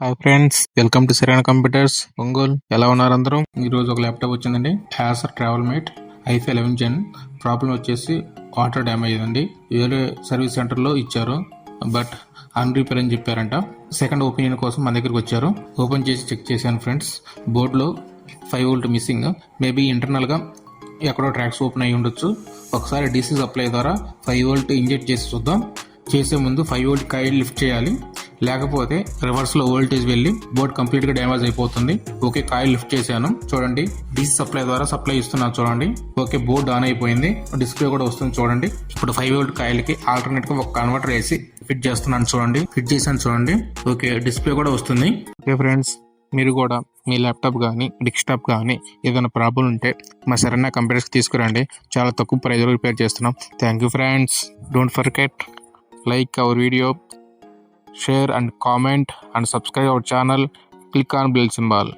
Hi friends, welcome to సరైన computers Ongole. ఎలా ఉన్నారు అందరూ? ఈరోజు ఒక ల్యాప్టాప్ వచ్చిందండి, acer travelmate i11 gen. Problem వచ్చేసి వాటర్ డ్యామేజ్ అండి. వేరే సర్వీస్ సెంటర్లో ఇచ్చారు, బట్ అన్రిపేర్ అని చెప్పారంట. సెకండ్ ఒపీనియన్ కోసం మన దగ్గరికి వచ్చారు. ఓపెన్ చేసి చెక్ చేశాను ఫ్రెండ్స్. బోర్డులో 5 వోల్ట్ మిస్సింగ్. మేబీ ఇంటర్నల్గా ఎక్కడో ట్రాక్స్ ఓపెన్ అయ్యి ఉండొచ్చు. ఒకసారి డీసీ సప్లై ద్వారా 5 వోల్ట్ ఇంజెక్ట్ చేసి చూద్దాం. చేసే ముందు 5 వోల్ట్ కాయిల్ లిఫ్ట్ చేయాలి, లేకపోతే రివర్స్లో వోల్టేజ్ వెళ్ళి బోర్డ్ కంప్లీట్గా డ్యామేజ్ అయిపోతుంది. ఓకే, కాయిల్ లిఫ్ట్ చేశాను, చూడండి. డీసీ సప్లై ద్వారా సప్లై ఇస్తున్నాను, చూడండి. ఓకే, బోర్డ్ ఆన్ అయిపోయింది, డిస్ప్లే కూడా వస్తుంది, చూడండి. ఇప్పుడు 5 వోల్ట్ కాయిల్కి ఆల్టర్నేట్గా ఒక కన్వర్టర్ వేసి ఫిట్ చేస్తున్నాను, చూడండి. ఫిట్ చేశాను, చూడండి. ఓకే, డిస్ప్లే కూడా వస్తుంది. ఓకే ఫ్రెండ్స్, మీరు కూడా మీ ల్యాప్టాప్ కానీ డెస్క్టాప్ కానీ ఏదైనా ప్రాబ్లం ఉంటే మా సరైన కంప్యూటర్స్కి తీసుకురండి. చాలా తక్కువ ప్రైజ్లో రిపేర్ చేస్తున్నాం. Thank you friends. Don't forget, like our video, share and comment and subscribe our channel. Click on bell symbol.